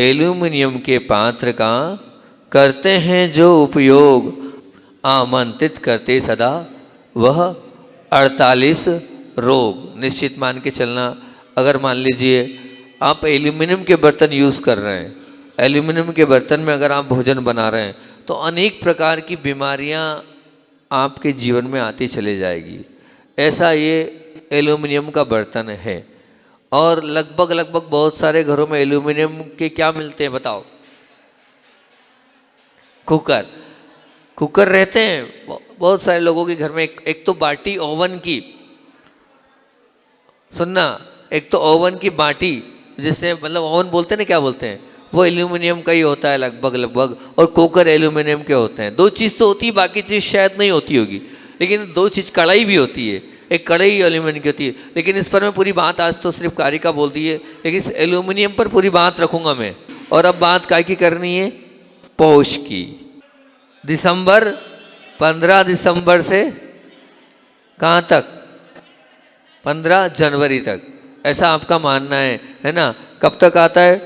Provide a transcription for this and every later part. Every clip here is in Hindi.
एल्यूमिनियम के पात्र का करते हैं जो उपयोग, आमंत्रित करते सदा वह 48 रोग। निश्चित मान के चलना, अगर मान लीजिए आप एल्यूमिनियम के बर्तन यूज़ कर रहे हैं, एल्यूमिनियम के बर्तन में अगर आप भोजन बना रहे हैं तो अनेक प्रकार की बीमारियां आपके जीवन में आती चली जाएगी। ऐसा ये एल्यूमिनियम का बर्तन है। और लगभग लगभग बहुत सारे घरों में एल्यूमिनियम के क्या मिलते हैं बताओ? कुकर, कुकर रहते हैं बहुत सारे लोगों के घर में। एक तो बाटी ओवन की, सुनना, एक तो ओवन की बाटी, जिसे मतलब ओवन बोलते हैं ना, क्या बोलते हैं, वो एल्यूमिनियम का ही होता है लगभग लगभग। और कुकर एल्यूमिनियम के होते हैं। दो चीज़ तो होती है, बाकी चीज़ शायद नहीं होती होगी, लेकिन दो चीज़, कढ़ाई भी होती है, एक कढ़ाई एल्यूमिनियम की होती है। लेकिन इस पर मैं पूरी बात, आज तो सिर्फ कारी का बोल दी है, लेकिन इस एल्यूमिनियम पर पूरी बात रखूंगा मैं। और अब बात काय की करनी है? पौष की। दिसंबर, 15 दिसंबर से कहाँ तक? 15 जनवरी तक, ऐसा आपका मानना है ना? कब तक आता है?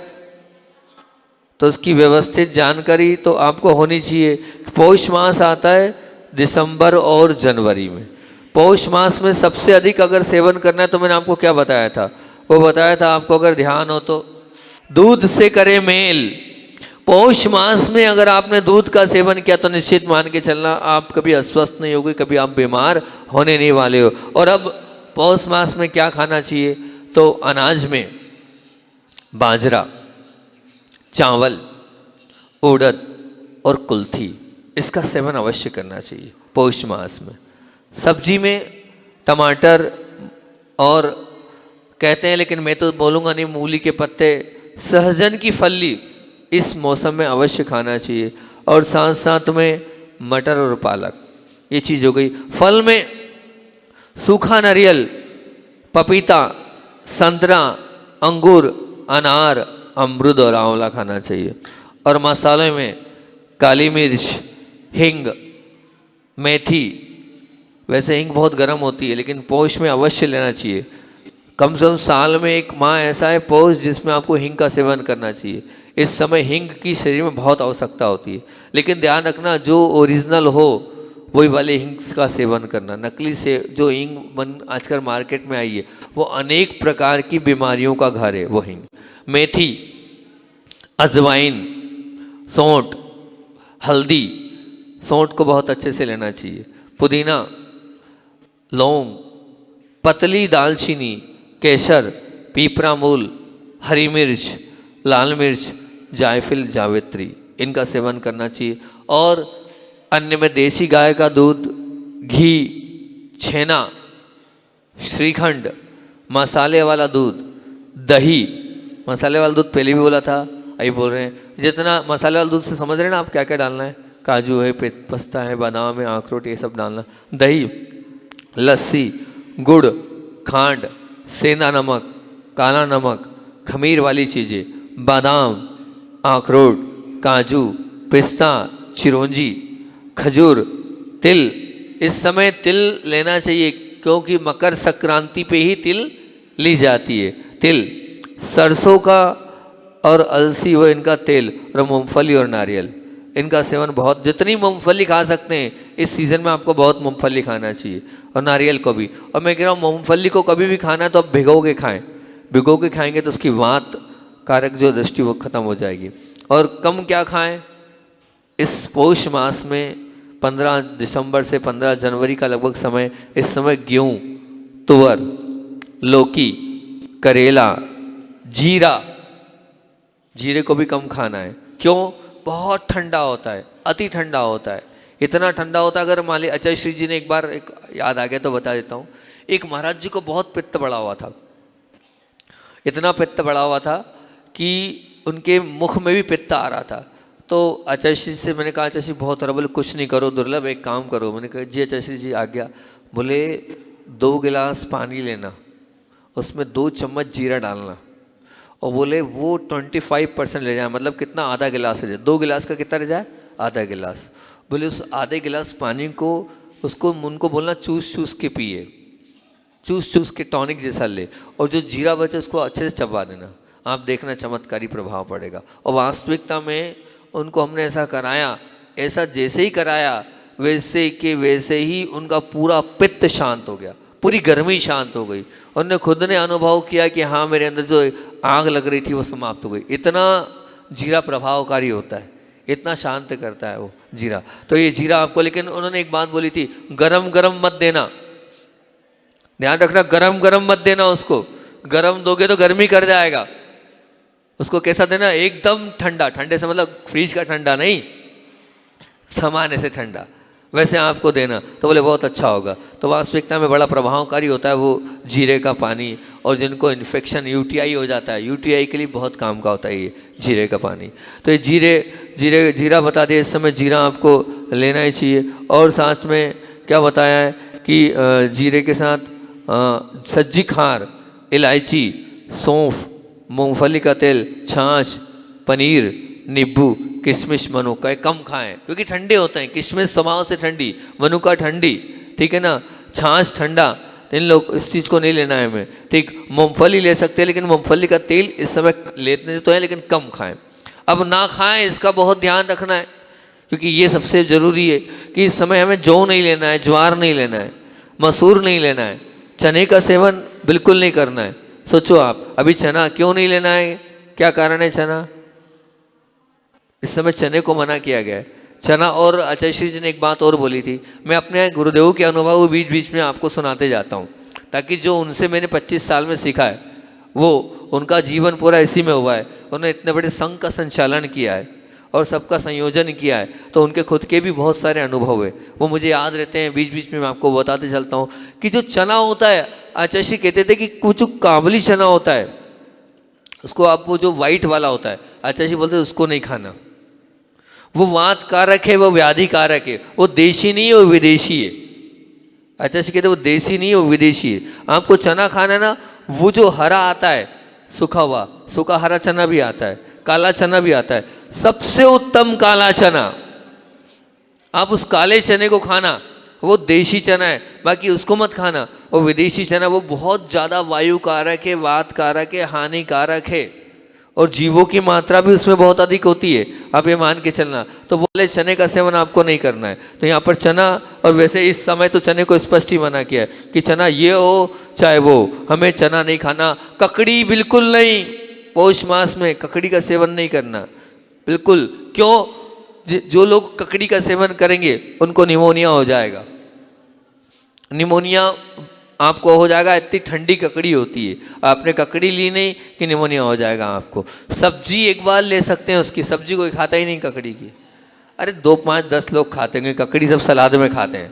तो उसकी व्यवस्थित जानकारी तो आपको होनी चाहिए। पौष मास आता है दिसंबर और जनवरी में। पौष मास में सबसे अधिक अगर सेवन करना है तो मैंने आपको क्या बताया था? वो बताया था आपको, अगर ध्यान हो तो, दूध से करे मेल। पौष मास में अगर आपने दूध का सेवन किया तो निश्चित मान के चलना आप कभी अस्वस्थ नहीं होगे, कभी आप बीमार होने नहीं वाले हो। और अब पौष मास में क्या खाना चाहिए? तो अनाज में बाजरा, चावल, उड़द और कुल्थी, इसका सेवन अवश्य करना चाहिए पौष मास में। सब्जी में टमाटर और कहते हैं, लेकिन मैं तो बोलूँगा नहीं, मूली के पत्ते, सहजन की फली इस मौसम में अवश्य खाना चाहिए। और साथ साथ में मटर और पालक, ये चीज़ हो गई। फल में सूखा नारियल, पपीता, संतरा, अंगूर, अनार, अमरूद और आंवला खाना चाहिए। और मसाले में काली मिर्च, हिंग, मेथी। वैसे हिंग बहुत गर्म होती है, लेकिन पौष में अवश्य लेना चाहिए। कम से कम साल में एक माह ऐसा है पौष जिसमें आपको हिंग का सेवन करना चाहिए। इस समय हिंग की शरीर में बहुत आवश्यकता होती है, लेकिन ध्यान रखना जो ओरिजिनल हो वही वाले हिंग का सेवन करना। नकली से जो हिंग आजकल मार्केट में आई है वो अनेक प्रकार की बीमारियों का घर है वो हिंग। मेथी, अजवाइन, सौंठ, हल्दी, सौंठ को बहुत अच्छे से लेना चाहिए, पुदीना, लौंग, पतली दालचीनी, केसर, पीपरा मूल, हरी मिर्च, लाल मिर्च, जायफल, जावित्री, इनका सेवन करना चाहिए। और अन्य में देसी गाय का दूध, घी, छेना, श्रीखंड, मसाले वाला दूध, दही। मसाले वाला दूध पहले भी बोला था, अभी बोल रहे हैं। जितना मसाले वाला दूध से समझ रहे हैं ना आप क्या क्या डालना है? काजू है, पिस्ता है, बादाम है, अखरोट, ये सब डालना। दही, लस्सी, गुड़, खांड, सेंधा नमक, काला नमक, खमीर वाली चीज़ें, बादाम, अखरोट, काजू, पिस्ता, चिरौंजी, खजूर, तिल। इस समय तिल लेना चाहिए क्योंकि मकर संक्रांति पे ही तिल ली जाती है। तिल, सरसों का और अलसी व इनका तेल, और मूंगफली और नारियल, इनका सेवन बहुत, जितनी मूंगफली खा सकते हैं इस सीज़न में आपको बहुत मूंगफली खाना चाहिए, और नारियल को भी। और मैं कह रहा हूँ मूंगफली को कभी भी खाना है तो आप भिगो के खाएं, भिगो के खाएंगे तो उसकी वात कारक जो दृष्टि वो खत्म हो जाएगी। और कम क्या खाएं इस पौष मास में? 15 दिसंबर से 15 जनवरी का लगभग समय, इस समय गेहूँ, तुअर, लौकी, करेला, जीरा, जीरे को भी कम खाना है। क्यों? बहुत ठंडा होता है, अति ठंडा होता है, इतना ठंडा होता है। अगर मान ली आचार्य श्री जी ने एक बार, एक याद आ गया तो बता देता हूँ। एक महाराज जी को बहुत पित्त बढ़ा हुआ था, इतना पित्त बढ़ा हुआ था कि उनके मुख में भी पित्त आ रहा था। तो आचार्य श्री से मैंने कहा, आचार्य श्री बहुत हो रहा, बोले कुछ नहीं करो दुर्लभ, एक काम करो। मैंने कहा जी आचार्य श्री जी आ गया। बोले 2 गिलास पानी लेना, उसमें 2 चम्मच जीरा डालना, और बोले वो 25% ले जाए, मतलब कितना? आधा गिलास रह जाए। 2 गिलास का कितना रह जाए? आधा गिलास। बोले उस आधे गिलास पानी को, उसको उनको बोलना चूस चूस के पिए, चूस चूस के टॉनिक जैसा ले, और जो जीरा बचे उसको अच्छे से चबा देना। आप देखना चमत्कारी प्रभाव पड़ेगा। और वास्तविकता में उनको हमने ऐसा कराया, ऐसा जैसे ही कराया वैसे के वैसे ही उनका पूरा पित्त शांत हो गया, पूरी गर्मी शांत हो गई। उन्होंने खुद ने अनुभव किया कि हाँ मेरे अंदर जो आग लग रही थी वो समाप्त हो गई। इतना जीरा प्रभावकारी होता है, इतना शांत करता है वो जीरा। तो ये जीरा आपको, लेकिन उन्होंने एक बात बोली थी, गरम गरम मत देना, ध्यान रखना, गरम गरम मत देना उसको। गरम दोगे तो गर्मी कर जाएगा। उसको कैसा देना, एकदम ठंडा, ठंडे से मतलब फ्रिज का ठंडा नहीं, सामान्य से ठंडा, वैसे आपको देना। तो बोले बहुत अच्छा होगा। तो वास्तविकता में बड़ा प्रभावकारी होता है वो जीरे का पानी। और जिनको इन्फेक्शन यूटीआई हो जाता है, यूटीआई के लिए बहुत काम का होता है ये जीरे का पानी। तो ये जीरा बता दिया, इस समय जीरा आपको लेना ही चाहिए। और साथ में क्या बताया है कि जीरे के साथ सज्जी खार, इलायची, सौंफ, मूंगफली का तेल, छाछ, पनीर, नींबू, किशमिश, मनुका कम खाएं क्योंकि ठंडे होते हैं। किशमिश स्वभाव से ठंडी, मनुका ठंडी, ठीक है ना, छाछ ठंडा, इन लोग इस चीज़ को नहीं लेना है हमें, ठीक। मूंगफली ले सकते हैं, लेकिन मूंगफली का तेल इस समय लेते तो है लेकिन कम खाएं। अब ना खाएं इसका बहुत ध्यान रखना है, क्योंकि ये सबसे ज़रूरी है कि इस समय हमें जौ नहीं लेना है, ज्वार नहीं लेना है, मसूर नहीं लेना है, चने का सेवन बिल्कुल नहीं करना है। सोचो आप, अभी चना क्यों नहीं लेना है, क्या कारण है चना? इस समय चने को मना किया गया है। चना, और आचार्य श्री जी ने एक बात और बोली थी, मैं अपने गुरुदेव के अनुभव बीच बीच में आपको सुनाते जाता हूँ, ताकि जो उनसे मैंने 25 साल में सीखा है वो उनका जीवन पूरा इसी में हुआ है। उन्होंने इतने बड़े संघ का संचालन किया है और सबका संयोजन किया है, तो उनके खुद के भी बहुत सारे अनुभव है, वो मुझे याद रहते हैं। बीच बीच में मैं आपको बताते चलता हूँ कि जो चना होता है, आचार्य श्री कहते थे कि कुछ काबुली चना होता है, उसको आप, वो जो वाइट वाला होता है, आचार्य जी बोलते हैं उसको नहीं खाना, वो वात कारक है, वो व्याधि कारक है, वो देशी नहीं है, वो विदेशी है। आचार्य जी कहते हैं वो देशी नहीं है, वो विदेशी है। आपको चना खाना है ना, वो जो हरा आता है, सूखा हुआ, सूखा हरा चना भी आता है, काला चना भी आता है, सबसे उत्तम काला चना, आप उस काले चने को खाना, वो देशी चना है, बाकी उसको मत खाना। वो विदेशी चना वो बहुत ज़्यादा वायु कारक है, वात कारक है, हानिकारक है, और जीवों की मात्रा भी उसमें बहुत अधिक होती है, आप ये मान के चलना। तो बोले चने का सेवन आपको नहीं करना है। तो यहाँ पर चना, और वैसे इस समय तो चने को स्पष्ट ही मना किया है कि चना ये हो चाहे वो, हमें चना नहीं खाना। ककड़ी बिल्कुल नहीं, पौष मास में ककड़ी का सेवन नहीं करना बिल्कुल। क्यों? जो लोग ककड़ी का सेवन करेंगे उनको निमोनिया हो जाएगा, निमोनिया आपको हो जाएगा। इतनी ठंडी ककड़ी होती है, आपने ककड़ी ली नहीं कि निमोनिया हो जाएगा आपको। सब्जी एक बार ले सकते हैं उसकी, सब्जी कोई खाता ही नहीं ककड़ी की, अरे 2 5 10 लोग खाते हैं ककड़ी, सब सलाद में खाते हैं,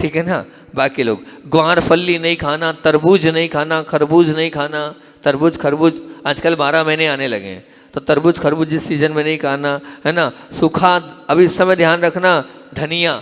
ठीक है ना। बाकी लोग ग्वार फली नहीं खाना, तरबूज नहीं खाना, खरबूज नहीं खाना। तरबूज खरबूज आजकल 12 महीने आने लगे हैं, तो तरबूज खरबूज जिस सीजन में नहीं खाना है ना। सूखा, अभी इस समय ध्यान रखना, धनिया,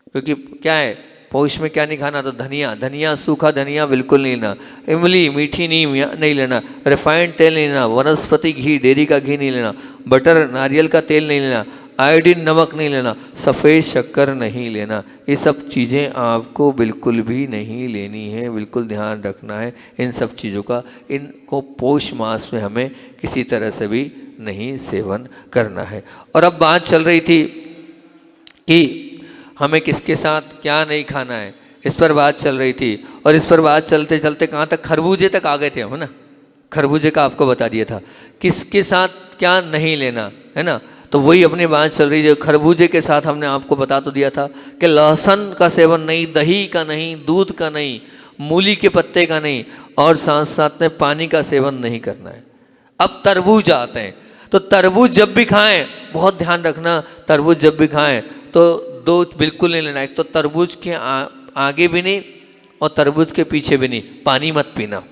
क्योंकि क्या है पौष में क्या नहीं खाना, तो धनिया, धनिया सूखा धनिया बिल्कुल नहीं लेना। इमली मीठी नहीं लेना, रिफाइंड तेल नहीं लेना, वनस्पति घी, डेयरी का घी नहीं लेना, बटर नारियल का तेल नहीं लेना, आयोडीन नमक नहीं लेना, सफ़ेद शक्कर नहीं लेना। ये सब चीज़ें आपको बिल्कुल भी नहीं लेनी है, बिल्कुल ध्यान रखना है इन सब चीज़ों का। इनको पौष मास में हमें किसी तरह से भी नहीं सेवन करना है। और अब बात चल रही थी कि हमें किसके साथ क्या नहीं खाना है, इस पर बात चल रही थी। और इस पर बात चलते चलते कहाँ तक, खरबूजे तक आ गए थे हम, है ना। खरबूजे का आपको बता दिया था किसके साथ क्या नहीं लेना, है ना। तो वही अपनी बात चल रही है। खरबूजे के साथ हमने आपको बता तो दिया था कि लहसुन का सेवन नहीं, दही का नहीं, दूध का नहीं, मूली के पत्ते का नहीं, और साथ साथ में पानी का सेवन नहीं करना है। अब तरबूज आते हैं, तो तरबूज जब भी खाएं बहुत ध्यान रखना, तरबूज जब भी खाएं तो 2 बिल्कुल नहीं लेना। एक तो तरबूज के आगे भी नहीं और तरबूज के पीछे भी नहीं, पानी मत पीना,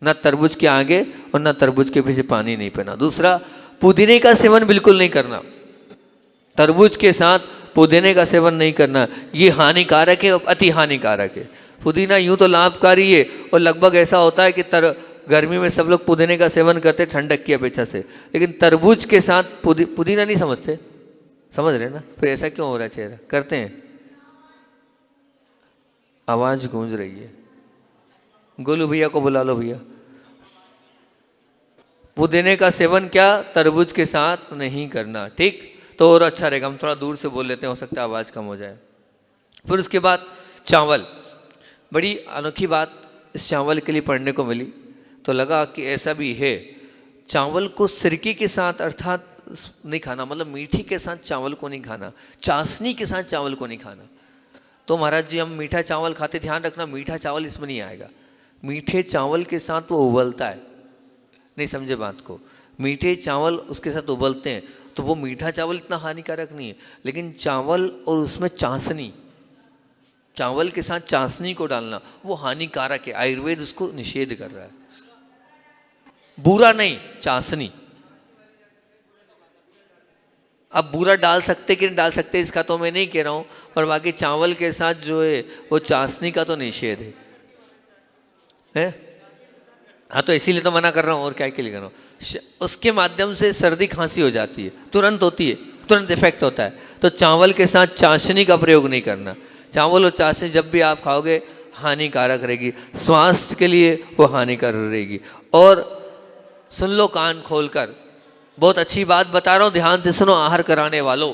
ना तरबूज के आगे और ना तरबूज के पीछे पानी नहीं पीना। दूसरा, पुदीने का सेवन बिल्कुल नहीं करना, तरबूज के साथ पुदीने का सेवन नहीं करना, ये हानिकारक है, अति हानिकारक है। पुदीना यूं तो लाभकारी है, और लगभग ऐसा होता है कि गर्मी में सब लोग पुदीने का सेवन करते ठंडक की अपेक्षा से, लेकिन तरबूज के साथ पुदीना नहीं समझते, समझ रहे ना, फिर ऐसा क्यों हो रहा है चेहरा, करते हैं। आवाज गूंज रही है, गोलू भैया को बुला लो भैया। वो देने का सेवन क्या, तरबूज के साथ नहीं करना, ठीक। तो और अच्छा रहेगा, हम थोड़ा दूर से बोल लेते हैं, हो सकता है आवाज़ कम हो जाए। फिर उसके बाद चावल, बड़ी अनोखी बात इस चावल के लिए पढ़ने को मिली, तो लगा कि ऐसा भी है। चावल को सिरके के साथ अर्थात नहीं खाना, मतलब मीठी के साथ चावल को नहीं खाना, चाशनी के साथ चावल को नहीं खाना। तो महाराज जी हम मीठा चावल खाते, ध्यान रखना मीठा चावल इसमें नहीं आएगा। मीठे चावल के साथ वो उबलता है, नहीं समझे बात को, मीठे चावल उसके साथ उबलते हैं, तो वो मीठा चावल इतना हानिकारक नहीं है। लेकिन चावल और उसमें चाशनी, चावल के साथ चाशनी को डालना वो हानिकारक है, आयुर्वेद उसको निषेध कर रहा है। बूरा नहीं, चाशनी। अब बूरा डाल सकते कि नहीं डाल सकते इसका तो मैं नहीं कह रहा हूं, पर बाकी चावल के साथ जो है वो चाशनी का तो निषेध है? हाँ, तो इसीलिए तो मना कर रहा हूँ, और क्या के लिए कर रहा हूँ। उसके माध्यम से सर्दी खांसी हो जाती है, तुरंत होती है, तुरंत इफेक्ट होता है। तो चावल के साथ चाशनी का प्रयोग नहीं करना। चावल और चाशनी जब भी आप खाओगे हानिकारक रहेगी, स्वास्थ्य के लिए वो हानिकारक रहेगी। और सुन लो कान खोलकर, बहुत अच्छी बात बता रहा हूं, ध्यान से सुनो आहार कराने वालों।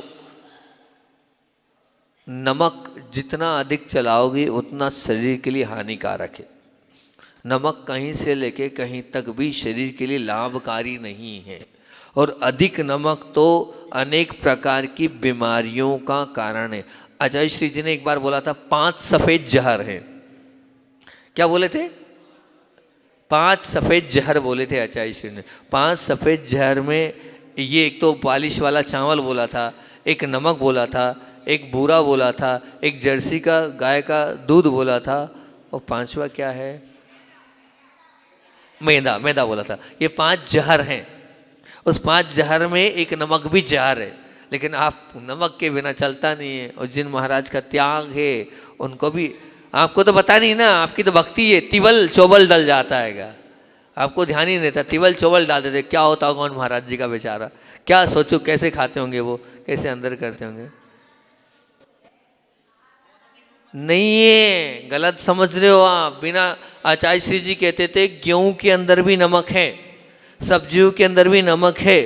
नमक जितना अधिक चलाओगे उतना शरीर के लिए हानिकारक है। नमक कहीं से लेके कहीं तक भी शरीर के लिए लाभकारी नहीं है, और अधिक नमक तो अनेक प्रकार की बीमारियों का कारण है। आचार्य श्री जी ने एक बार बोला था 5 सफेद जहर हैं। क्या बोले थे? 5 सफेद जहर बोले थे आचार्य श्री ने। 5 सफेद जहर में ये एक तो पालिश वाला चावल बोला था, एक नमक बोला था, एक बूरा बोला था, एक जर्सी का गाय का दूध बोला था, और 5वां क्या है? मैदा, मैदा बोला था। ये 5 जहर हैं। उस 5 जहर में एक नमक भी जहर है, लेकिन आप नमक के बिना चलता नहीं है। और जिन महाराज का त्याग है उनको भी, आपको तो पता नहीं ना, आपकी तो भक्ति है, तिवल चोबल डल जाता है, आपको ध्यान ही नहीं देता, तिवल चोबल डाल देते, क्या होता होगा उन महाराज जी का बेचारा, क्या सोचो कैसे खाते होंगे वो, कैसे अंदर करते होंगे। नहीं है, गलत समझ रहे हो आप। बिना, आचार्य श्री जी कहते थे गेहूं के अंदर भी नमक है, सब्जियों के अंदर भी नमक है,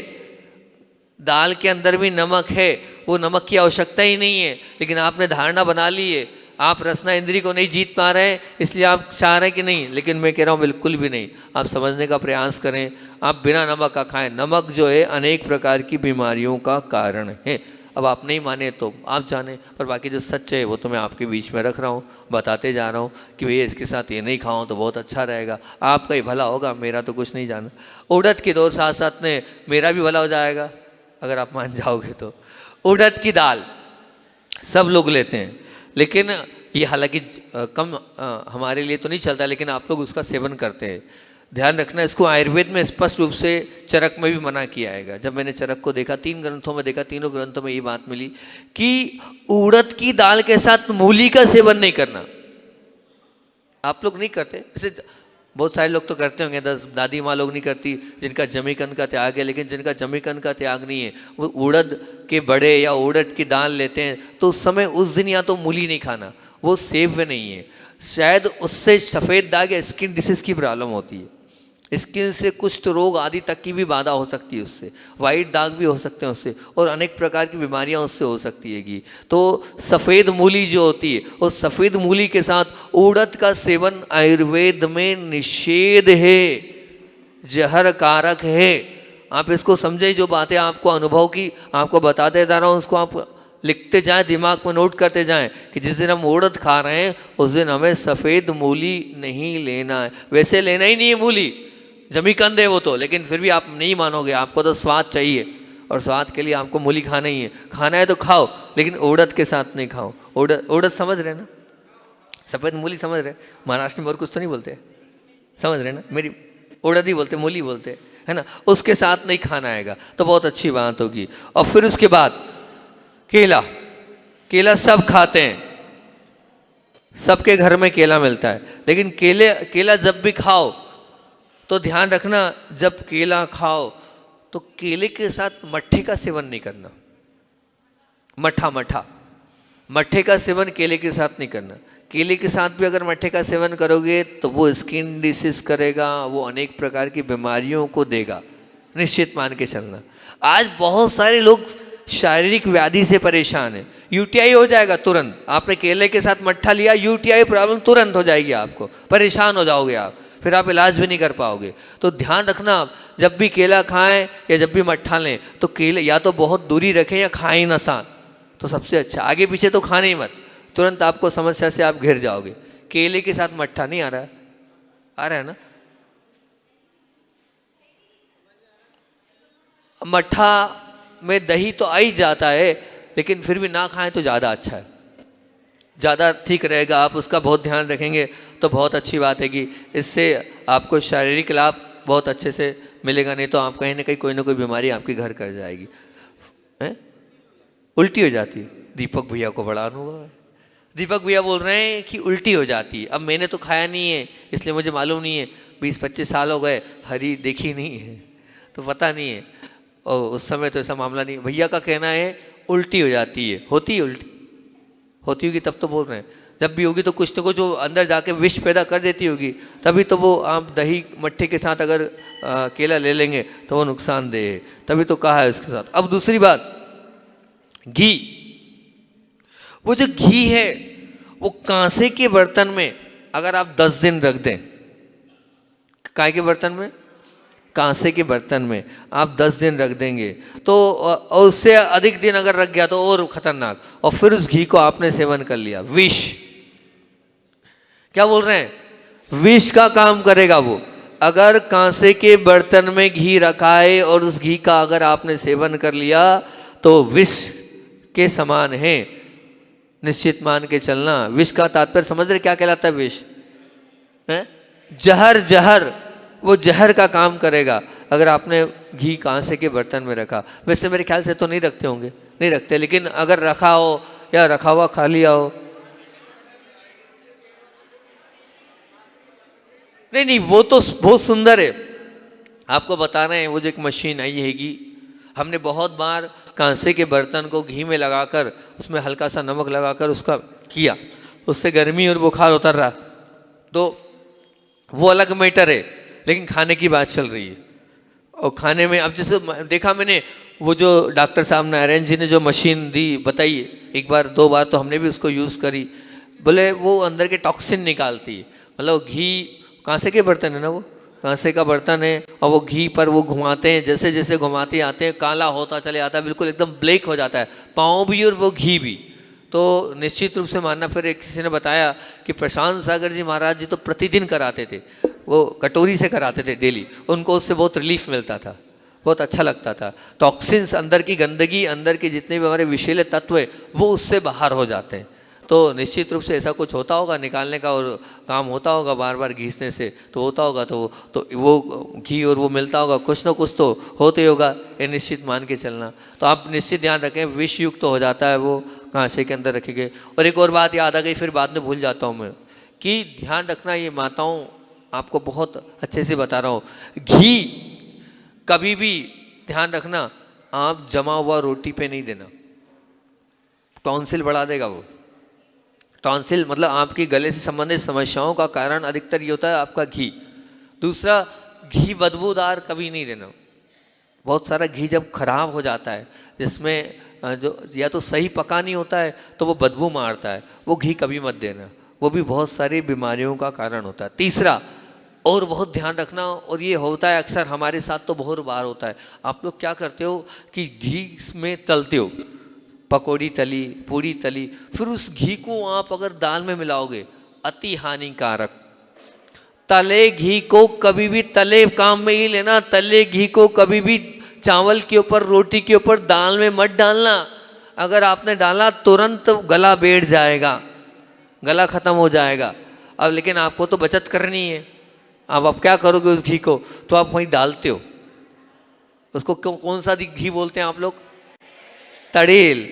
दाल के अंदर भी नमक है, वो नमक की आवश्यकता ही नहीं है। लेकिन आपने धारणा बना ली है, आप रसना इंद्री को नहीं जीत पा रहे हैं, इसलिए आप चाह रहे हैं कि नहीं। लेकिन मैं कह रहा हूँ बिल्कुल भी नहीं, आप समझने का प्रयास करें, आप बिना नमक का खाएं। नमक जो है अनेक प्रकार की बीमारियों का कारण है। अब आप नहीं माने तो आप जाने, पर बाकी जो सच है वो तो मैं आपके बीच में रख रहा हूँ, बताते जा रहा हूँ कि भैया इसके साथ ये नहीं खाओ तो बहुत अच्छा रहेगा, आपका ही भला होगा, मेरा तो कुछ नहीं जाना। उड़द की दौर साथ साथ में मेरा भी भला हो जाएगा अगर आप मान जाओगे तो। उड़द की दाल सब लोग लेते हैं, लेकिन ये हालांकि कम हमारे लिए तो नहीं चलता, लेकिन आप लोग उसका सेवन करते हैं। ध्यान रखना, इसको आयुर्वेद में स्पष्ट रूप से चरक में भी मना किया है। जब मैंने चरक को देखा, 3 ग्रंथों में देखा, तीनों ग्रंथों में ये बात मिली कि उड़द की दाल के साथ मूली का सेवन नहीं करना। आप लोग नहीं करते, वैसे बहुत सारे लोग तो करते होंगे, 10 दादी माँ लोग नहीं करती जिनका जमीकंद का त्याग है, लेकिन जिनका जमीकंद का त्याग नहीं है वो उड़द के बड़े या उड़द की दाल लेते हैं, तो उस समय उस दिन या तो मूली नहीं खाना, वो सेव नहीं है। शायद उससे सफ़ेद दाग या स्किन डिसीज की प्रॉब्लम होती है, स्किन से कुष्ठ रोग आदि तक की भी बाधा हो सकती है उससे, वाइट दाग भी हो सकते हैं उससे, और अनेक प्रकार की बीमारियां उससे हो सकती हैगी। तो सफ़ेद मूली जो होती है, उस सफ़ेद मूली के साथ उड़द का सेवन आयुर्वेद में निषेध है, जहर कारक है। आप इसको समझे, जो बातें आपको अनुभव की आपको बताते जा रहा हूँ, उसको आप लिखते जाएं, दिमाग में नोट करते जाएं कि जिस दिन हम उड़द खा रहे हैं उस दिन हमें सफ़ेद मूली नहीं लेना है। वैसे लेना ही नहीं है मूली, जमीकंद है वो तो, लेकिन फिर भी आप नहीं मानोगे, आपको तो स्वाद चाहिए, और स्वाद के लिए आपको मूली खाना ही है। खाना है तो खाओ, लेकिन उड़द के साथ नहीं खाओ। उड़द समझ रहे ना, सफ़ेद मूली समझ रहे, महाराष्ट्र में और कुछ तो नहीं बोलते, समझ रहे ना, मेरी उड़द ही बोलते, मूली बोलते है ना, उसके साथ नहीं खाना आएगा तो बहुत अच्छी बात होगी। और फिर उसके बाद केला, केला सब खाते हैं, सबके घर में केला मिलता है, लेकिन केला जब भी खाओ तो ध्यान रखना, जब केला खाओ तो केले के साथ मट्ठे का सेवन नहीं करना। मट्ठे का सेवन केले के साथ नहीं करना। केले के साथ भी अगर मट्ठे का सेवन करोगे तो वो स्किन डिसीज करेगा, वो अनेक प्रकार की बीमारियों को देगा। निश्चित मान के चलना। आज बहुत सारे लोग शारीरिक व्याधि से परेशान है, यूटीआई हो जाएगा तुरंत। आपने केले के साथ मट्ठा लिया, यूटीआई प्रॉब्लम तुरंत हो जाएगी, आपको परेशान हो जाओगे आप, फिर आप इलाज भी नहीं कर पाओगे। तो ध्यान रखना, आप जब भी केला खाएं या जब भी मट्ठा लें तो केले या तो बहुत दूरी रखें या खाएं ही ना साथ, तो सबसे अच्छा। आगे पीछे तो खाने ही मत, तुरंत आपको समस्या से आप घिर जाओगे। केले के साथ मट्ठा नहीं आ रहा है, आ रहा है ना? मट्ठा में दही तो आ ही जाता है, लेकिन फिर भी ना खाएं तो ज़्यादा अच्छा है, ज़्यादा ठीक रहेगा। आप उसका बहुत ध्यान रखेंगे तो बहुत अच्छी बात है कि इससे आपको शारीरिक लाभ बहुत अच्छे से मिलेगा, नहीं तो आप कहीं ना कहीं कोई ना कोई बीमारी आपके घर कर जाएगी। हैं? उल्टी हो जाती है, दीपक भैया को बड़ा अनुभव है। दीपक भैया बोल रहे हैं कि उल्टी हो जाती है। अब मैंने तो खाया नहीं है इसलिए मुझे मालूम नहीं है, 20-25 साल हो गए, हरी देखी नहीं है तो पता नहीं है, और उस समय तो ऐसा मामला नहीं। भैया का कहना है उल्टी हो जाती है, होती है उल्टी, होती होगी तब तो बोल रहे हैं। जब भी होगी तो कुछ तो कुछ जो अंदर जाके विष पैदा कर देती होगी, तभी तो वो आप दही मट्ठे के साथ अगर केला ले लेंगे तो वो नुकसानदेह है, तभी तो कहा है उसके साथ। अब दूसरी बात, घी। वो जो घी है वो कांसे के बर्तन में अगर आप 10 दिन रख दें, काय के बर्तन में, कांसे के बर्तन में आप 10 दिन रख देंगे तो, और उससे अधिक दिन अगर रख गया तो और खतरनाक, और फिर उस घी को आपने सेवन कर लिया, विष। क्या बोल रहे हैं? विष का काम करेगा वो। अगर कांसे के बर्तन में घी रखा है और उस घी का अगर आपने सेवन कर लिया तो विष के समान है, निश्चित मान के चलना। विष का तात्पर्य समझ रहे क्या कहलाता है? विष है जहर, जहर, वो जहर का काम करेगा अगर आपने घी कांसे के बर्तन में रखा। वैसे मेरे ख्याल से तो नहीं रखते होंगे, नहीं रखते, लेकिन अगर रखा हो या रखा हुआ खा लिया हो, नहीं नहीं, वो तो बहुत सुंदर है। आपको बता रहे हैं, वो जो एक मशीन आई हैगी, हमने बहुत बार कांसे के बर्तन को घी में लगाकर उसमें हल्का सा नमक लगाकर उसका किया, उससे गर्मी और बुखार उतर रहा, तो वो अलग मैटर है। लेकिन खाने की बात चल रही है, और खाने में अब जैसे देखा मैंने, वो जो डॉक्टर साहब नारायण जी ने जो मशीन दी बताई, एक बार 2 बार तो हमने भी उसको यूज़ करी, बोले वो अंदर के टॉक्सिन निकालती है। मतलब घी, कांसे के बर्तन है ना, वो कांसे का बर्तन है, और वो घी पर वो घुमाते हैं, जैसे जैसे घुमाते आते हैं काला होता चले आता है, बिल्कुल एकदम ब्लैक हो जाता है, पाँव भी और वो घी भी। तो निश्चित रूप से मानना, फिर एक किसी ने बताया कि प्रशांत सागर जी महाराज जी तो प्रतिदिन कराते थे, वो कटोरी से कराते थे डेली, उनको उससे बहुत रिलीफ मिलता था, बहुत अच्छा लगता था। टॉक्सिन्स, अंदर की गंदगी, अंदर के जितने भी हमारे विषैले तत्व है वो उससे बाहर हो जाते हैं। तो निश्चित रूप से ऐसा कुछ होता होगा, निकालने का और काम होता होगा, बार बार घीसने से तो होता होगा, तो वो घी और वो मिलता होगा, कुछ ना कुछ तो होते होगा, ये निश्चित मान के चलना। तो आप निश्चित ध्यान रखें, विष युक्त तो हो जाता है वो कांसे के अंदर रखे गए। और एक और बात याद आ गई, फिर बाद में भूल जाता हूँ मैं, कि ध्यान रखना, ये माताओं आपको बहुत अच्छे से बता रहा हूँ, घी कभी भी ध्यान रखना आप जमा हुआ रोटी पे नहीं देना, टॉन्सिल बढ़ा देगा वो। टॉन्सिल मतलब आपकी गले से संबंधित समस्याओं का कारण अधिकतर ये होता है आपका घी। दूसरा, घी बदबूदार कभी नहीं देना। बहुत सारा घी जब खराब हो जाता है, जिसमें जो या तो सही पका नहीं होता है तो वो बदबू मारता है, वो घी कभी मत देना, वो भी बहुत सारी बीमारियों का कारण होता है। तीसरा, और बहुत ध्यान रखना, और ये होता है अक्सर हमारे साथ तो बहुत बार होता है, आप लोग क्या करते हो कि घी में तलते हो, पकौड़ी तली, पूरी तली, फिर उस घी को आप अगर दाल में मिलाओगे, अति हानिकारक। तले घी को कभी भी तले काम में ही लेना, तले घी को कभी भी चावल के ऊपर, रोटी के ऊपर, दाल में मत डालना। अगर आपने डाला तुरंत गला बैठ जाएगा, गला खत्म हो जाएगा। अब लेकिन आपको तो बचत करनी है, अब आप क्या करोगे उस घी को, तो आप वहीं डालते हो उसको। कौन सा घी बोलते हैं आप लोग? तड़ेल,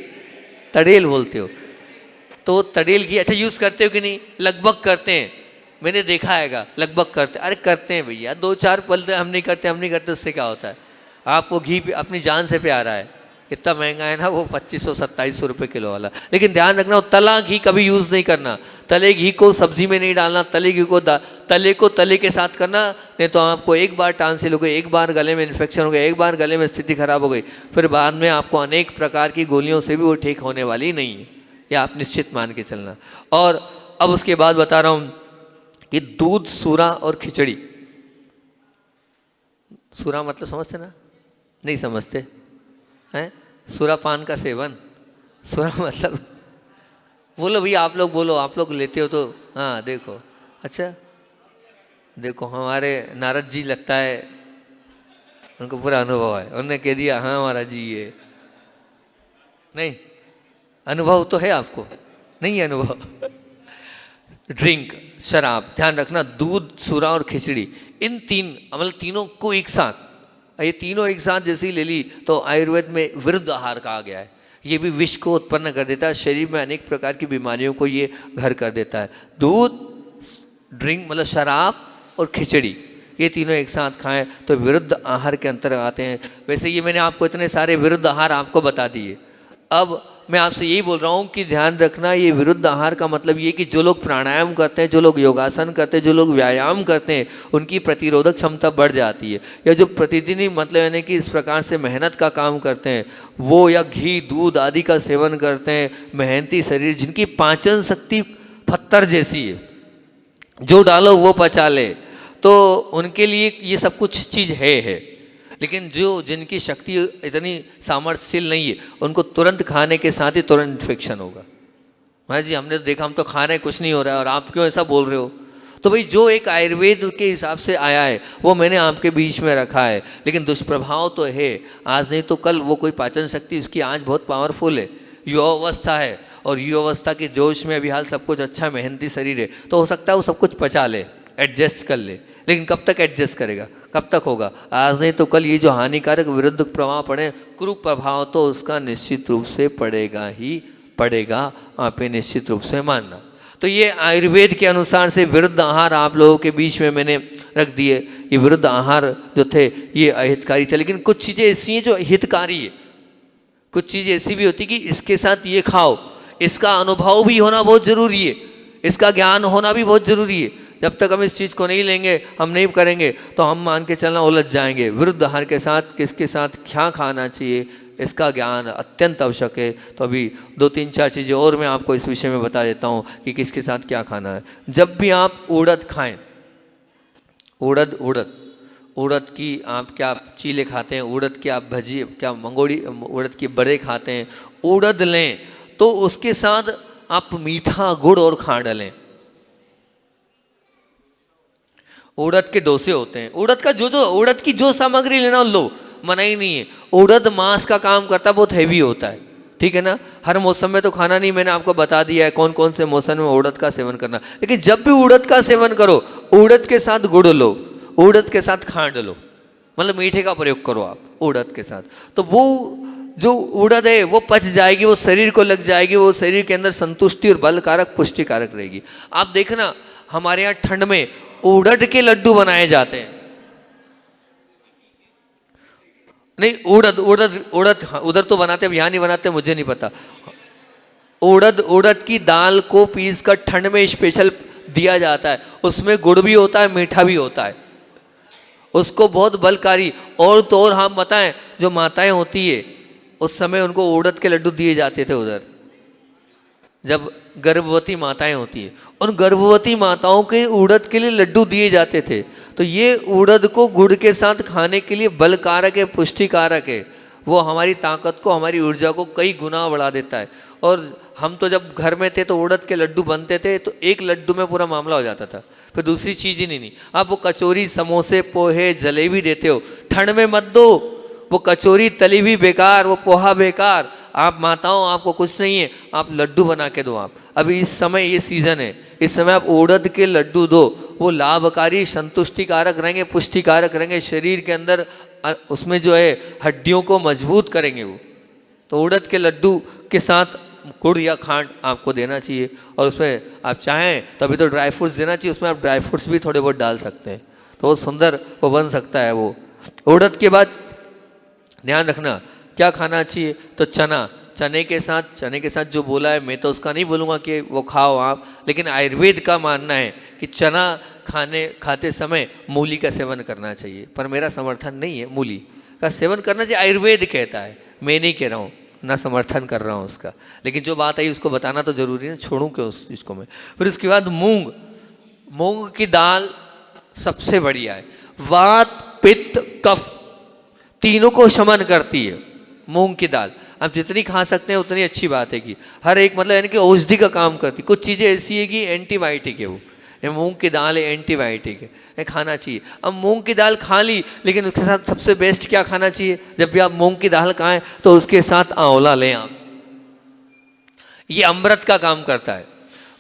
तड़ेल बोलते हो। तो तड़ेल घी अच्छा यूज़ करते हो कि नहीं? लगभग करते हैं, मैंने देखा हैगा, लगभग करते। अरे करते हैं भैया, 2-4 पल हम नहीं करते, उससे क्या होता है? आपको घी अपनी जान से प्यारा है, इतना महंगा है ना वो 2500-2700 रुपये किलो वाला। लेकिन ध्यान रखना वो तला घी कभी यूज़ नहीं करना, तले घी को सब्जी में नहीं डालना, तले घी को तले के साथ करना, नहीं तो आपको एक बार टांसिल हो गई, एक बार गले में इन्फेक्शन हो गया, एक बार गले में स्थिति खराब हो गई, फिर बाद में आपको अनेक प्रकार की गोलियों से भी वो ठीक होने वाली नहीं है, ये आप निश्चित मान के चलना। और अब उसके बाद बता रहा हूँ कि दूध, सूरा और खिचड़ी। सूरा मतलब समझते ना? नहीं समझते हैं? सूरा पान का सेवन, सूरा मतलब बोलो भैया, आप लोग बोलो, आप लोग लेते हो तो। हाँ देखो, अच्छा देखो हमारे नारद जी लगता है उनको पूरा अनुभव है, उन्होंने कह दिया हाँ महाराज जी ये नहीं, अनुभव तो है आपको, नहीं है अनुभव। ड्रिंक, शराब, ध्यान रखना दूध, सूरा और खिचड़ी, इन तीन मतलब तीनों को एक साथ, ये तीनों एक साथ जैसे ही ले ली तो आयुर्वेद में विरुद्ध आहार कहा गया है। ये भी विष को उत्पन्न कर देता है, शरीर में अनेक प्रकार की बीमारियों को ये घर कर देता है। दूध, ड्रिंक मतलब शराब और खिचड़ी, ये तीनों एक साथ खाएं तो विरुद्ध आहार के अंतर्गत आते हैं। वैसे ये मैंने आपको इतने सारे विरुद्ध आहार आपको बता दिए, अब मैं आपसे यही बोल रहा हूँ कि ध्यान रखना, ये विरुद्ध आहार का मतलब ये कि जो लोग प्राणायाम करते हैं, जो लोग योगासन करते हैं, जो लोग व्यायाम करते हैं, उनकी प्रतिरोधक क्षमता बढ़ जाती है। या जो प्रतिदिन ही मतलब यानी कि इस प्रकार से मेहनत का काम करते हैं वो, या घी दूध आदि का सेवन करते हैं, मेहनती शरीर जिनकी पाचन शक्ति पत्थर जैसी है, जो डालो वो पचा ले, तो उनके लिए ये सब कुछ चीज़ है। लेकिन जो जिनकी शक्ति इतनी सामर्थ्यशील नहीं है, उनको तुरंत खाने के साथ ही तुरंत इन्फेक्शन होगा। महाराज जी हमने तो देखा, हम तो खा रहे हैं कुछ नहीं हो रहा है और आप क्यों ऐसा बोल रहे हो? तो भाई जो एक आयुर्वेद के हिसाब से आया है वो मैंने आपके बीच में रखा है, लेकिन दुष्प्रभाव तो है, आज नहीं तो कल वो कोई पाचन शक्ति उसकी आज बहुत पावरफुल है, युवावस्था है, और युवावस्था के जोश में अभी हाल सब कुछ अच्छा मेहनती शरीर है, तो हो सकता है वो सब कुछ पचा ले, एडजस्ट कर ले, लेकिन कब तक एडजस्ट करेगा, कब तक होगा? आज नहीं तो कल ये जो हानिकारक विरुद्ध प्रभाव पड़े, कुप्रभाव तो उसका निश्चित रूप से पड़ेगा ही पड़ेगा, आप ये निश्चित रूप से मानना। तो ये आयुर्वेद के अनुसार से विरुद्ध आहार आप लोगों के बीच में मैंने रख दिए। ये विरुद्ध आहार जो थे ये अहितकारी थे, लेकिन कुछ चीज़ें ऐसी हैं जो हितकारी है, कुछ चीज़ें ऐसी भी होती कि इसके साथ ये खाओ, इसका अनुभव भी होना बहुत ज़रूरी है, इसका ज्ञान होना भी बहुत ज़रूरी है। जब तक हम इस चीज़ को नहीं लेंगे, हम नहीं करेंगे, तो हम मान के चलना उलझ जाएंगे। विरुद्ध आहार के साथ किसके साथ क्या खाना चाहिए, इसका ज्ञान अत्यंत आवश्यक है। तो अभी 2-3-4 चीज़ें और मैं आपको इस विषय में बता देता हूँ कि किसके साथ क्या खाना है। जब भी आप उड़द खाएं, उड़द की आप क्या चीले खाते हैं, उड़द की आप भजी, क्या मंगोड़ी, उड़द की बड़े खाते हैं, उड़द लें तो उसके साथ आप मीठा गुड़ और खांड लें। उड़द के डोसे होते हैं, उड़द की जो सामग्री लेना लो, मना ही नहीं है। उड़द मांस का काम करता है, बहुत हैवी होता है, ठीक है ना। हर मौसम में तो खाना नहीं, मैंने आपको बता दिया है कौन कौन से मौसम में उड़द का सेवन करना। लेकिन जब भी उड़द का सेवन करो, उड़द के साथ गुड़ लो, उड़द के साथ खांड लो, मतलब मीठे का प्रयोग करो आप उड़द के साथ। तो वो जो उड़द है वो पच जाएगी, वो शरीर को लग जाएगी, वो शरीर के अंदर संतुष्टि और बलकारक पुष्टिकारक रहेगी। आप देखना हमारे यहाँ ठंड में उड़द के लड्डू बनाए जाते हैं, नहीं उड़द हाँ, उधर तो बनाते हैं, यहाँ नहीं बनाते, मुझे नहीं पता। उड़द की दाल को पीस कर ठंड में स्पेशल दिया जाता है, उसमें गुड़ भी होता है, मीठा भी होता है, उसको बहुत बलकारी। और तो और हम बताएं, जो माताएं होती है उस समय उनको उड़द के लड्डू दिए जाते थे उधर, जब गर्भवती माताएं होती है, उन गर्भवती माताओं के उड़द के लिए लड्डू दिए जाते थे। तो ये उड़द को गुड़ के साथ खाने के लिए बलकारक है, पुष्टिकारक है, वो हमारी ताकत को, हमारी ऊर्जा को कई गुना बढ़ा देता है। और हम तो जब घर में थे तो उड़द के लड्डू बनते थे, तो एक लड्डू में पूरा मामला हो जाता था, फिर दूसरी चीज़ ही नहीं। आप वो कचौरी, समोसे, पोहे, जलेबी देते हो, ठंड में मत दो, वो कचौरी तली भी बेकार, वो पोहा बेकार। आप माताओं, आपको कुछ नहीं है, आप लड्डू बना के दो। आप अभी इस समय ये सीज़न है, इस समय आप उड़द के लड्डू दो, वो लाभकारी, संतुष्टिकारक रहेंगे, पुष्टिकारक रहेंगे, शरीर के अंदर उसमें जो है हड्डियों को मजबूत करेंगे वो। तो उड़द के लड्डू के साथ गुड़ या खांड आपको देना चाहिए, और उसमें आप चाहें तो अभी तो ड्राई फ्रूट्स देना चाहिए, उसमें आप ड्राई फ्रूट्स भी थोड़े बहुत डाल सकते हैं, तो वो सुंदर वो बन सकता है वो। उड़द के बाद ध्यान रखना क्या खाना चाहिए? तो चना, चने के साथ जो बोला है, मैं तो उसका नहीं बोलूँगा कि वो खाओ आप, लेकिन आयुर्वेद का मानना है कि चना खाते समय मूली का सेवन करना चाहिए। पर मेरा समर्थन नहीं है, मूली का सेवन करना चाहिए आयुर्वेद कहता है, मैं नहीं कह रहा हूँ, ना समर्थन कर रहा हूँ उसका, लेकिन जो बात आई उसको बताना तो जरूरी है, छोड़ूं क्यों उस चीज़ मैं। फिर उसके बाद मूंग की दाल सबसे बढ़िया है, वात पित्त कफ तीनों को शमन करती है मूंग की दाल। आप जितनी खा सकते हैं उतनी अच्छी बात है कि हर एक मतलब यानी कि औषधि का काम करती। कुछ चीज़ें ऐसी है कि एंटीबायोटिक है, वो ये मूंग की दाल है, एंटीबायोटिक है, ये खाना चाहिए। अब मूंग की दाल खा ली, लेकिन उसके साथ सबसे बेस्ट क्या खाना चाहिए? जब भी आप मूंग की दाल खाएं तो उसके साथ आंवला लें आप, ये अमृत का काम करता है।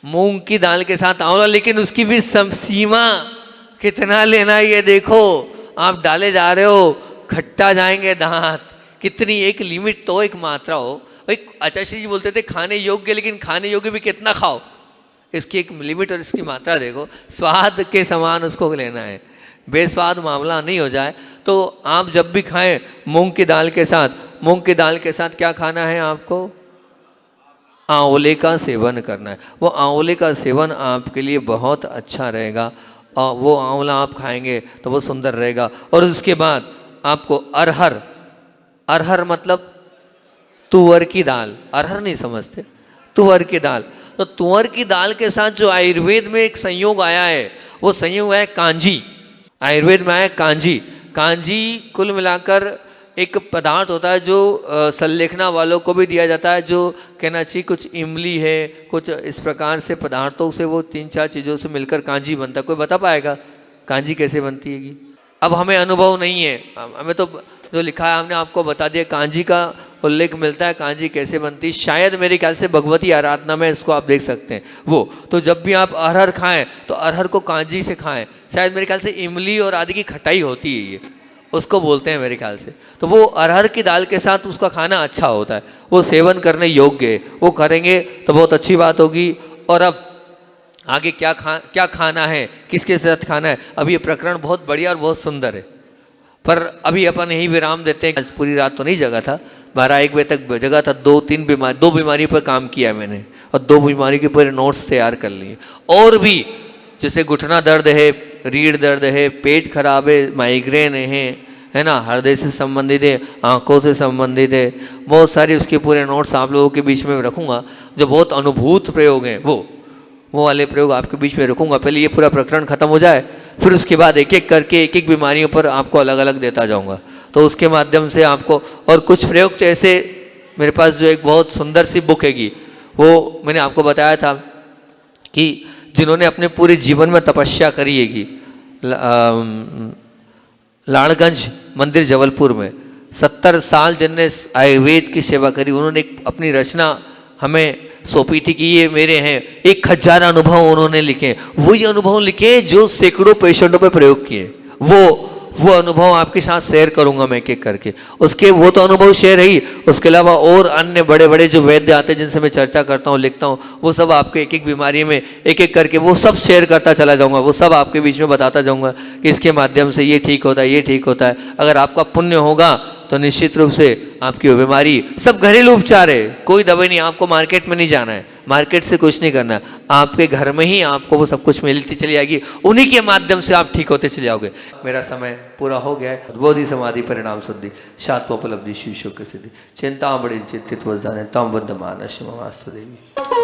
मूंग की दाल के साथ आंवला, लेकिन उसकी भी सीमा कितना लेना ये देखो। आप डाले जा रहे हो, खट्टा जाएंगे दांत, कितनी एक लिमिट तो एक मात्रा हो भाई। आचार्य जी बोलते थे खाने योग्य, लेकिन खाने योग्य भी कितना खाओ, इसकी एक लिमिट और इसकी मात्रा देखो। स्वाद के समान उसको लेना है, बेस्वाद मामला नहीं हो जाए। तो आप जब भी खाएं मूंग की दाल के साथ क्या खाना है आपको? आंवले का सेवन करना है। वो आंवले का सेवन आपके लिए बहुत अच्छा रहेगा, और वो आंवला आप खाएंगे तो वो सुंदर रहेगा। और उसके बाद आपको अरहर मतलब तुअर की दाल, अरहर नहीं समझते, तुअर की दाल। तो तुअर की दाल के साथ जो आयुर्वेद में एक संयोग आया है, वो संयोग है कांजी। आयुर्वेद में आया कांजी। कांजी कुल मिलाकर एक पदार्थ होता है जो संलेखना वालों को भी दिया जाता है, जो कहना चाहिए कुछ इमली है, कुछ इस प्रकार से पदार्थों से वो 3-4 चीज़ों से मिलकर कांजी बनता है। कोई बता पाएगा कांजी कैसे बनती है? अब हमें अनुभव नहीं है, हमें तो जो लिखा है हमने आपको बता दिया। कांजी का उल्लेख मिलता है, कांजी कैसे बनती है शायद मेरे ख्याल से भगवती आराधना में इसको आप देख सकते हैं। वो तो जब भी आप अरहर खाएं तो अरहर को कांजी से खाएं, शायद मेरे ख्याल से इमली और आदि की खटाई होती है, ये उसको बोलते हैं मेरे ख्याल से। तो वो अरहर की दाल के साथ उसका खाना अच्छा होता है, वो सेवन करने योग्य है, वो करेंगे तो बहुत अच्छी बात होगी। और अब आगे क्या खाना है, किसके साथ खाना है, अब ये प्रकरण बहुत बढ़िया और बहुत सुंदर है। पर अभी अपन यही विराम देते हैं। आज पूरी रात तो नहीं जगा था, 12-1 बजे तक जगा था। 2 बीमारी पर काम किया मैंने, और 2 बीमारी के पूरे नोट्स तैयार कर लिए। और भी जैसे घुटना दर्द है, रीढ़ दर्द है, पेट खराब है, माइग्रेन है ना, हृदय से संबंधित है, आंखों से संबंधित है, बहुत सारी उसके पूरे नोट्स आप लोगों के बीच में रखूँगा। जो बहुत अनुभूत प्रयोग हैं वो वाले प्रयोग आपके बीच में रखूँगा। पहले ये पूरा प्रकरण खत्म हो जाए, फिर उसके बाद एक एक करके एक बीमारियों पर आपको अलग अलग देता जाऊँगा। तो उसके माध्यम से आपको, और कुछ प्रयोग तो ऐसे मेरे पास जो एक बहुत सुंदर सी बुक हैगी, वो मैंने आपको बताया था कि जिन्होंने अपने पूरे जीवन में तपस्या करी हैगी, लाड़गंज मंदिर जबलपुर में 70 साल जिनने आयुर्वेद की सेवा करी, उन्होंने अपनी रचना हमें सौंपी थी कि ये मेरे हैं 1000 अनुभव उन्होंने लिखे। वही अनुभव लिखे जो सैकड़ों पेशेंटों पे प्रयोग किए। वो अनुभव आपके साथ शेयर करूंगा मैं एक एक करके। उसके वो तो अनुभव शेयर है ही, उसके अलावा और अन्य बड़े बड़े जो वैद्य आते हैं जिनसे मैं चर्चा करता हूँ, लिखता हूँ, वो सब आपके एक एक बीमारी में एक एक करके वो सब शेयर करता चला जाऊँगा। वो सब आपके बीच में बताता जाऊँगा कि इसके माध्यम से ये ठीक होता है, ये ठीक होता है। अगर आपका पुण्य होगा तो निश्चित रूप से आपकी वो बीमारी, सब घरेलू उपचार है, कोई दवाई नहीं, आपको मार्केट में नहीं जाना है, मार्केट से कुछ नहीं करना है, आपके घर में ही आपको वो सब कुछ मिलती चली जाएगी, उन्हीं के माध्यम से आप ठीक होते चले जाओगे। मेरा समय पूरा हो गया है। बोधि समाधि परिणाम शुद्धि शात्मोपलब्धि शिव के सिद्धि चिंता बड़ी चिंतित वजदान तम बद्ध मानस ममास्तु देवी।